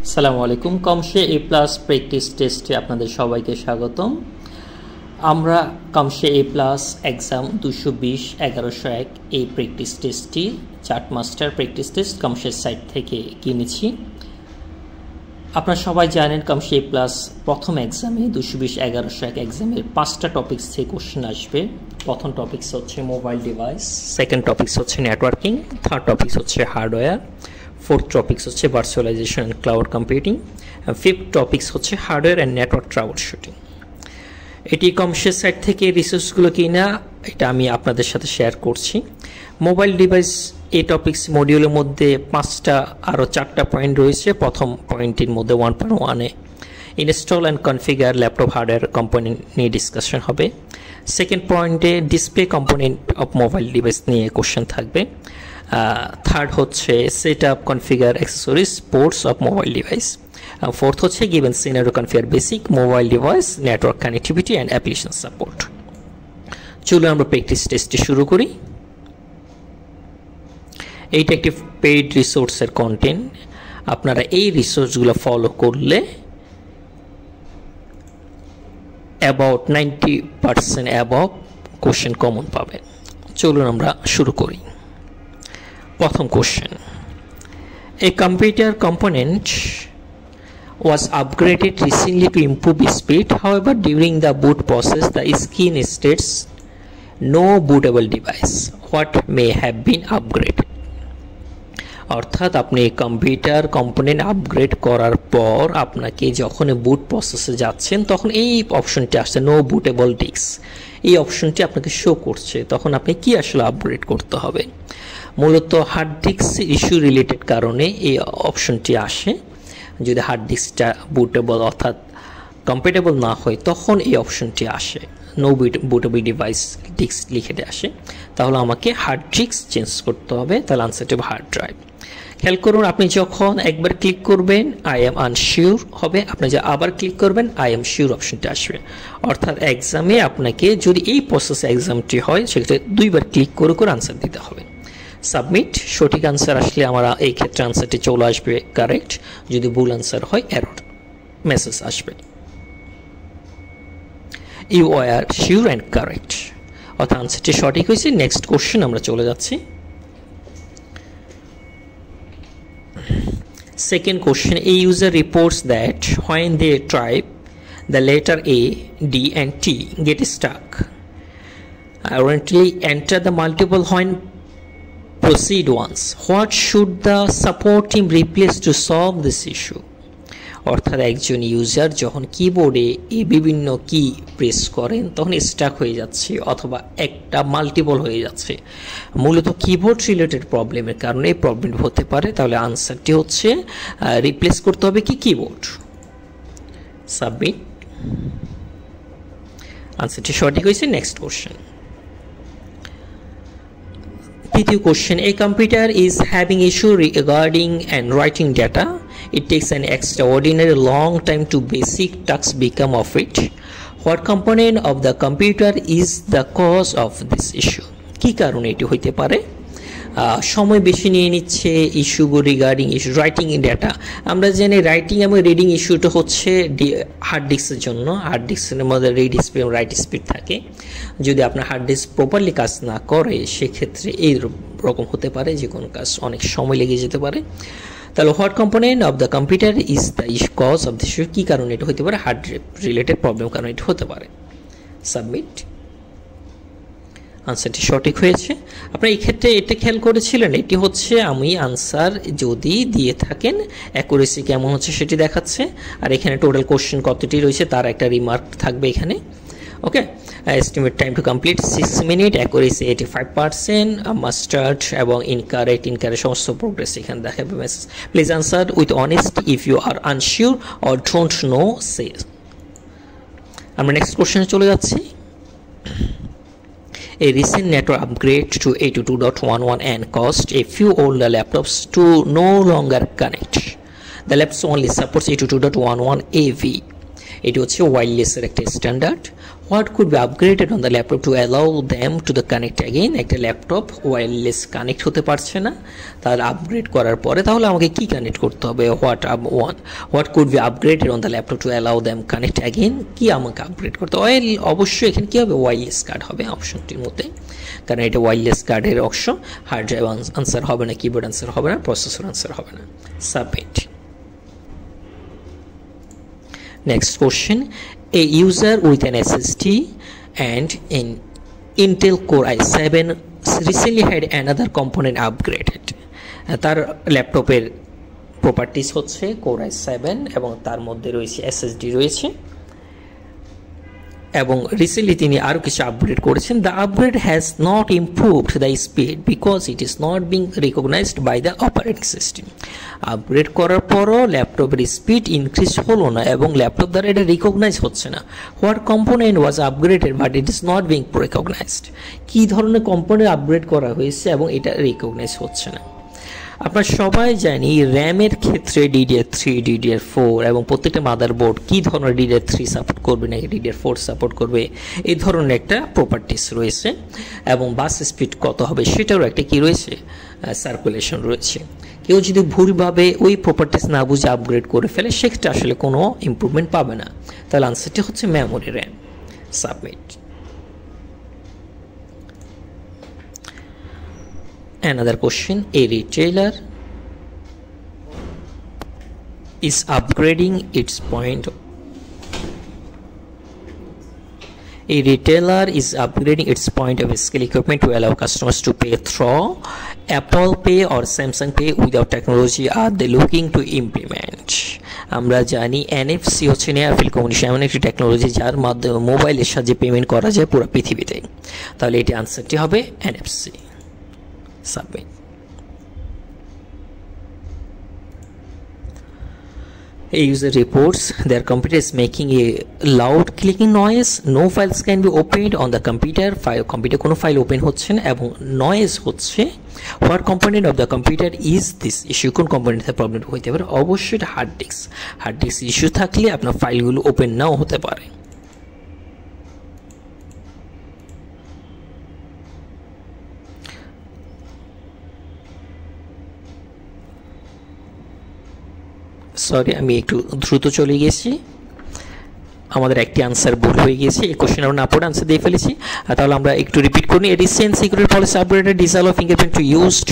Assalamualikum CompTIA A+ practice টেস্টে আপনাদের সবাইকে স্বাগতম। আমরা CompTIA A+ এক্সাম 220-1101 এই প্র্যাকটিস টেস্টটি chart master practice test CompTIA site থেকে কিনেছি। আপনারা সবাই জানেন CompTIA A+ প্রথম এক্সামে 220-1101 এক্সামের 5টা টপিকস থেকে কোশ্চেন আসবে। প্রথম টপিকস হচ্ছে মোবাইল ডিভাইস, সেকেন্ড টপিকস হচ্ছে নেটওয়ার্কিং, থার্ড টপিকস হচ্ছে হার্ডওয়্যার, fourth topics হচ্ছে virtualization and cloud computing, and fifth topics হচ্ছে hardware and network troubleshooting। এটি CompTIA সাইট থেকে রিসোর্সগুলো কিনা এটা আমি আপনাদের সাথে শেয়ার করছি। মোবাইল ডিভাইস এই টপিকস মডিউলের মধ্যে 5টা আরও 4টা পয়েন্ট রয়েছে। প্রথম পয়েন্টের মধ্যে 1.1-এ install and configure laptop hardware component নিয়ে ডিসকাশন হবে। সেকেন্ড পয়েন্টে display component of mobile device নিয়ে কোশ্চেন থাকবে। থার্ড হচ্ছে set up configure accessories ports of mobile device. Fourth হচ্ছে given scenario configure basic mobile device network connectivity and application support. চলুন আমরা practice টেস্টটি শুরু করি। এইটা একটি পেইড রিসোর্সের কন্টেন্ট। আপনারা এই রিসোর্সগুলো ফলো করলে অ্যাবাউট 90% অ্যাবভ কোশ্চেন কমন পাবেন। চলুন আমরা শুরু করি। প্রথম question, a computer component was upgraded recently to improve speed. However, during the boot process, the screen states no bootable device. What may have been upgraded? অর্থাৎ আপনি computer component upgrade করার পর আপনাকে যখন বুট প্রসেসে যাচ্ছেন তখন এই অপশনটি আসছে নো বুটেবল ডিস্ক। এই অপশনটি আপনাকে শো করছে। তখন আপনি কি আসলে আপগ্রেড করতে হবে? মূলত হার্ড ডিস্ক ইস্যু রিলেটেড কারণে এই অপশনটি আসে। যদি হার্ড ডিস্কটা বুটেবল অর্থাৎ কম্প্যাটেবল না হয় তখন এই অপশনটি আসে, নো বুটেবল ডিভাইস ডিস্ক লিখে আসে। তাহলে আমাকে হার্ড ডিস্ক চেঞ্জ করতে হবে। তাহলে আনসারটি হার্ড ড্রাইভ। খেয়াল করুন, আপনি যখন একবার ক্লিক করবেন আই এম আনশিওর হবে, আপনি যে আবার ক্লিক করবেন আই এম শিওর অপশনটি আসবে। অর্থাৎ এক্সামে আপনাকে যদি এই প্রসেসে এক্সামটি হয় সেক্ষেত্রে দুইবার ক্লিক করে করে আনসার দিতে হবে। সাবমিট, সঠিক আনসার আসলে আমরা এই ক্ষেত্রে আনসারটি চলে আসবে কারেক্ট। যদি ভুল আনসার হয় এরর মেসেজ আসবে। You are sure and correct, অর্থাৎ আনসারটি সঠিক হয়েছে। নেক্সট কোশ্চেন আমরা চলে যাচ্ছি। Second question, a user reports that when they type the letter A, D and T get stuck. Erroneously enter the multiple when proceed once. What should the support team replace to solve this issue? অর্থাৎ একজন user যখন কিবোর্ডে এই বিভিন্ন কি press করেন তখন Starc হয়ে যাচ্ছে অথবা একটা মাল্টিপল হয়ে যাচ্ছে। মূলত কিবোর্ড রিলেটেড প্রবলেমের কারণে এই প্রবলেম হতে পারে। তাহলে আনসারটি হচ্ছে রিপ্লেস করতে হবে কি কিবোর্ড। সাবমিট, আনসারটি সঠিক হয়েছে। Next question. তৃতীয় question, a computer is having issue regarding and writing data. It takes an extraordinary long time to basic tasks become of it. What component of the computer is the cause of this issue? কি কারণে এটি হইতে পারে? সময় বেশি নিয়ে নিচ্ছে issue regarding issue writing in data. আমরা জানি রাইটিং এবং রিডিং ইস্যুটা হচ্ছে হার্ড ডিস্কের জন্য। হার্ড ডিস্কের মধ্যে রিড স্পিড এবং রাইট স্পিড থাকে। যদি আপনার হার্ড ডিস্ক প্রপারলি কাজ না করে সেক্ষেত্রে এই রকম হতে পারে, যে কোনো কাজ অনেক সময় লেগে যেতে পারে। তাহলে what component of the computer is the cause of this issue? কী কারণে এটা হতে পারে? হার্ড রিলেটেড প্রবলেম কারণে এটা হতে পারে। সাবমিট, আনসারটি সঠিক হয়েছে। আপনারা এই ক্ষেত্রে এটা খেয়াল করেছিলেন, এটি হচ্ছে আমি আনসার যদি দিয়ে থাকেন অ্যাকুরেসি কেমন হচ্ছে সেটি দেখাচ্ছে। আর এখানে টোটাল কোশ্চেন কতটি রয়েছে তার একটা রিমার্ক থাকবে এখানে। Okay, estimate time to complete 6 minute, accuracy 85%, mastered এবং ইনকারেক্ট সমস্ত প্রোগ্রেস এখানে দেখাবে message. Please answer with honesty if you are unsure or don't know say. আমরা নেক্সট কোশ্চেনে চলে যাচ্ছি। A recent network upgrade to 82.11n caused a few older laptops to no longer connect. The laptop only supports 82.11 AV. এটি হচ্ছে ওয়্যারলেসের একটা standard. What could be upgraded on the laptop to allow them to the connect again. একটা laptop wireless connect হতে পারছে না, তার upgrade করার পরে তাহলে আমাকে কি কানেক্ট করতে হবে? What could be upgraded on the laptop to allow them connect again, কি আমাকে আপগ্রেড করতে হবে? অবশ্যই এখানে কী হবে? ওয়্যারলেস কার্ড হবে অপশনটির মধ্যে, কারণ এটা ওয়্যারলেস কার্ডের অপশন। হার্ড ড্রাইভ আনসার হবে না, কিবোর্ড আনসার হবে না, প্রসেসর আনসার হবে না। Submit. Next question, a user with an SSD and an Intel Core i7 recently had another component upgraded. তার ল্যাপটপের প্রপার্টিস হচ্ছে Core i7 এবং তার মধ্যে রয়েছে SSD রয়েছে, এবং রিসেন্টলি তিনি আরও কিছু আপগ্রেড করেছেন। The upgrade has not improved the speed because it is not being recognized by the operating system. Upgrade করার পরও ল্যাপটপের স্পিড ইনক্রিজ হলো না এবং ল্যাপটপ দ্বারা এটা রিকগনাইজ হচ্ছে না। What component was upgraded but it is not being recognised. কী ধরনের কম্পোনেন্ট আপগ্রেড করা হয়েছে এবং এটা রিকগনাইজ হচ্ছে না? আপনারা সবাই জানি র্যামের ক্ষেত্রে DDR3, DDR4 এবং প্রত্যেকটা মাদারবোর্ড কী ধরনের DDR3 সাপোর্ট করবে না DDR4 সাপোর্ট করবে, এই ধরনের একটা প্রপার্টিস রয়েছে, এবং বাস স্পিড কত হবে সেটারও একটা কী রয়েছে? সার্কুলেশন রয়েছে। কেউ যদি ভুলভাবে ওই প্রপার্টিস না বুঝে আপগ্রেড করে ফেলে সেক্ষেত্রে আসলে কোনো ইমপ্রুভমেন্ট পাবে না। তাহলে আনসারটি হচ্ছে memory RAM. Submit. Another question, a retailer is upgrading its point of scale equipment to allow customers to pay through Apple Pay or Samsung Pay without technology are they looking to implement? আমরা জানি NFC হচ্ছে near field communication, এমন একটি technology যার মাধ্যমে মোবাইলের সাহায্যে payment করা যায় পুরো পৃথিবীতে। তাহলে এটি আনসারটি হবে NFC। Submit. A user reports their computer is making a loud clicking noise. No files can be opened on the computer. Computer কোনো ফাইল ওপেন হচ্ছে না এবং নয়েজ হচ্ছে। What component of the computer is this issue? কোন কম্পোনেন্টের problem হতে পারে? অবশ্যই hard disk. Hard disk issue থাকলে আপনার ফাইলগুলো ওপেন নাও হতে পারে। সরি, আমি একটু দ্রুত চলে গেছি, আমাদের একটি আনসার ভুল হয়ে গেছে। এই কোশ্চেন আমরা না পড়ে আনসার দিয়ে ফেলেছি। তাহলে আমরা একটু রিপিট করি। Recent security policy upgraded disallow fingerprint to used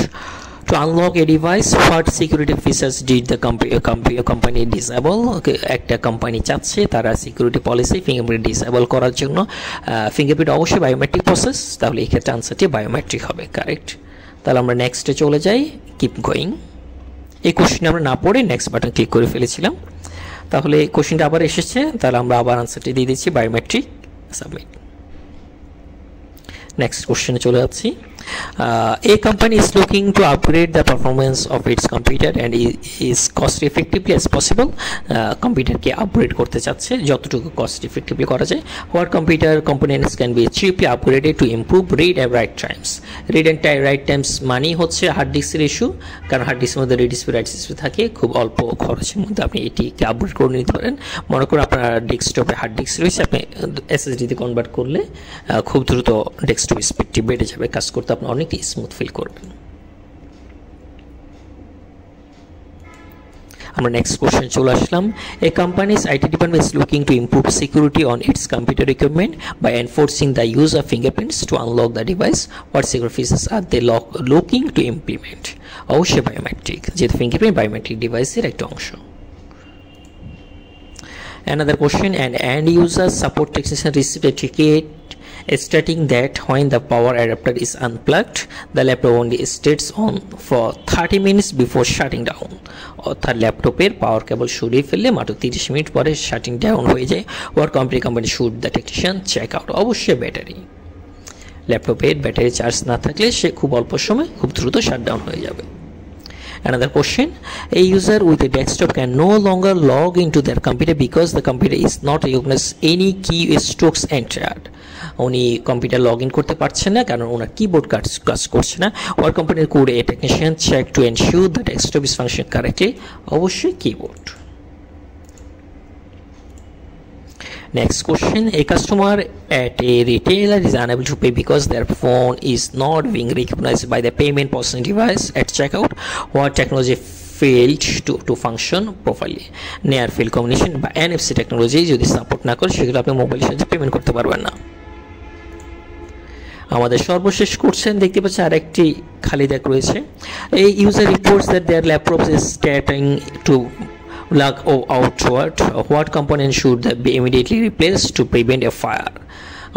to unlock a device. What security features did the company disable? একটা কোম্পানি চাচ্ছে তারা সিকিউরিটি পলিসি ফিঙ্গারপ্রিন্ট ডিসঅ্যাবল করার জন্য ফিঙ্গারপ্রিন্ট অবশ্যই বায়োমেট্রিক প্রসেস, তাহলে এই ক্ষেত্রে আনসারটি বায়োমেট্রিক হবে। কারেক্ট। তাহলে আমরা নেক্সটে চলে যাই। Keep going. এই কোশ্চেনটা আমরা না পড়ে নেক্সট বাটন ক্লিক করে ফেলেছিলাম, তাহলে এই কোশ্চেনটা আবার এসেছে, তাহলে আমরা আবার আনসারটি দিয়ে দিচ্ছি বায়োমেট্রিক। সাবমিট। নেক্সট কোশ্চেনে চলে যাচ্ছি। A company is looking to upgrade the performance of its computer and is cost effectively as possible. কম্পিউটারকে আপগ্রেড করতে চাচ্ছে যতটুকু কস্ট ইফেক্টিভলি করা যায়। What computer components can be cheaply upgraded to improve read and write times? Read and write times মানেই হচ্ছে hard ডিস্কের issue, কারণ হার্ড ডিস্কের মধ্যে রিড স্পিড রাইট স্পিড থাকে, খুব অল্প খরচের মধ্যে আপনি এটিকে আপগ্রেড করে নিতে পারেন। মনে করুন আপনার ডেস্কটপে হার্ড ডিস্ক রয়েছে, আপনি SSD-তে কনভার্ট করলে খুব দ্রুত ডেস্কটপ স্পিডটি বেড়ে যাবে, কাজ করতে আপনি অনেকটাই স্মুথ ফিল করবেন। আমরা নেক্সট কোশ্চেন চলে আসলাম। A company's IT department is looking to improve security on its computer equipment by enforcing the use of fingerprints to unlock the device. What security features are they looking to implement? অবশ্যই biometric, যেহেতু fingerprint biometric ডিভাইসের একটা অংশ। Another question, an end user support technician received a ticket stating that when the power adapter is unplugged, the laptop only stays on for 30 minutes before shutting down. অর্থাৎ ল্যাপটপের পাওয়ার কেবল সরিয়ে ফেললে মাত্র 30 minute পরে shirting down হয়ে যায়। What company should the technician check out? অবশ্যই battery. ল্যাপটপের ব্যাটারি চার্জ না থাকলে সে খুব অল্প সময় খুব দ্রুত শাটডাউন হয়ে যাবে। Another question, a user with a desktop can no longer log into their computer because the computer is not recognizing any keystrokes entered. উনি কম্পিউটার লগ ইন করতে পারছেন না কারণ ওনার কিবোর্ড কাজ করছে না। ওয়ার কোম্পানির could a technician check to ensure the desktop is function correctly? অবশ্যই keyboard. Next question, a customer at a retailer is unable to pay because their phone is not being recognized by the payment processing device at checkout. What technology failed to function properly? Near field communication বা NFC technology যদি support না করে সেগুলো আপনি মোবাইলের সাহায্যে payment করতে পারবেন না। আমাদের সর্বশেষ কোশ্চেন দেখতে পাচ্ছি আরেকটি খালি দাগ রয়েছে। এই user reports that their laptops is starting to lag outward. What component should be immediately replaced to prevent a fire?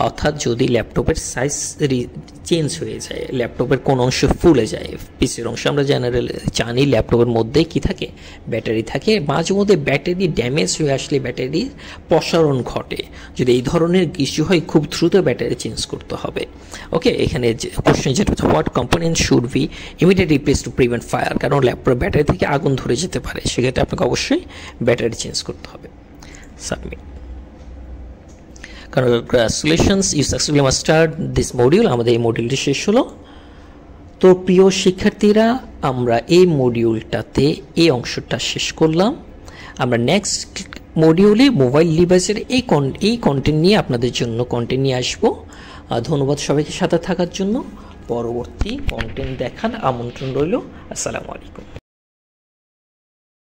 অর্থাৎ যদি ল্যাপটপের সাইজ চেঞ্জ হয়ে যায়, ল্যাপটপের কোন অংশ ফুলে যায়, পিসির অংশ, আমরা জেনারেল জানি ল্যাপটপের মধ্যে কি থাকে, ব্যাটারি থাকে। মাঝে মধ্যে ব্যাটারি ড্যামেজ হয়ে আসলে ব্যাটারির প্রসারণ ঘটে, যদি এই ধরনের ইস্যু হয় খুব দ্রুত ব্যাটারি চেঞ্জ করতে হবে। ওকে, এখানে কোশ্চেন যেটা হচ্ছে what component should be immediately replace to prevent fire, কারণ ল্যাপটপ ব্যাটারি থেকে আগুন ধরে যেতে পারে, সেক্ষেত্রে আপনাকে অবশ্যই ব্যাটারি চেঞ্জ করতে হবে। Submit. Congratulations, you successfully mastered this module. আমাদের এই মডিউলটি শেষ হলো। তো প্রিয় শিক্ষার্থীরা, আমরা এই মডিউলটাতে এই অংশটা শেষ করলাম। আমরা নেক্সট মডিউলে মোবাইল ডিভাইসের এই কন্টেন্ট নিয়ে আপনাদের জন্য কন্টেন্ট নিয়ে আসবো। ধন্যবাদ সবাইকে সাথে থাকার জন্য। পরবর্তী কন্টেন্ট দেখার আমন্ত্রণ রইল। আসসালামু আলাইকুম।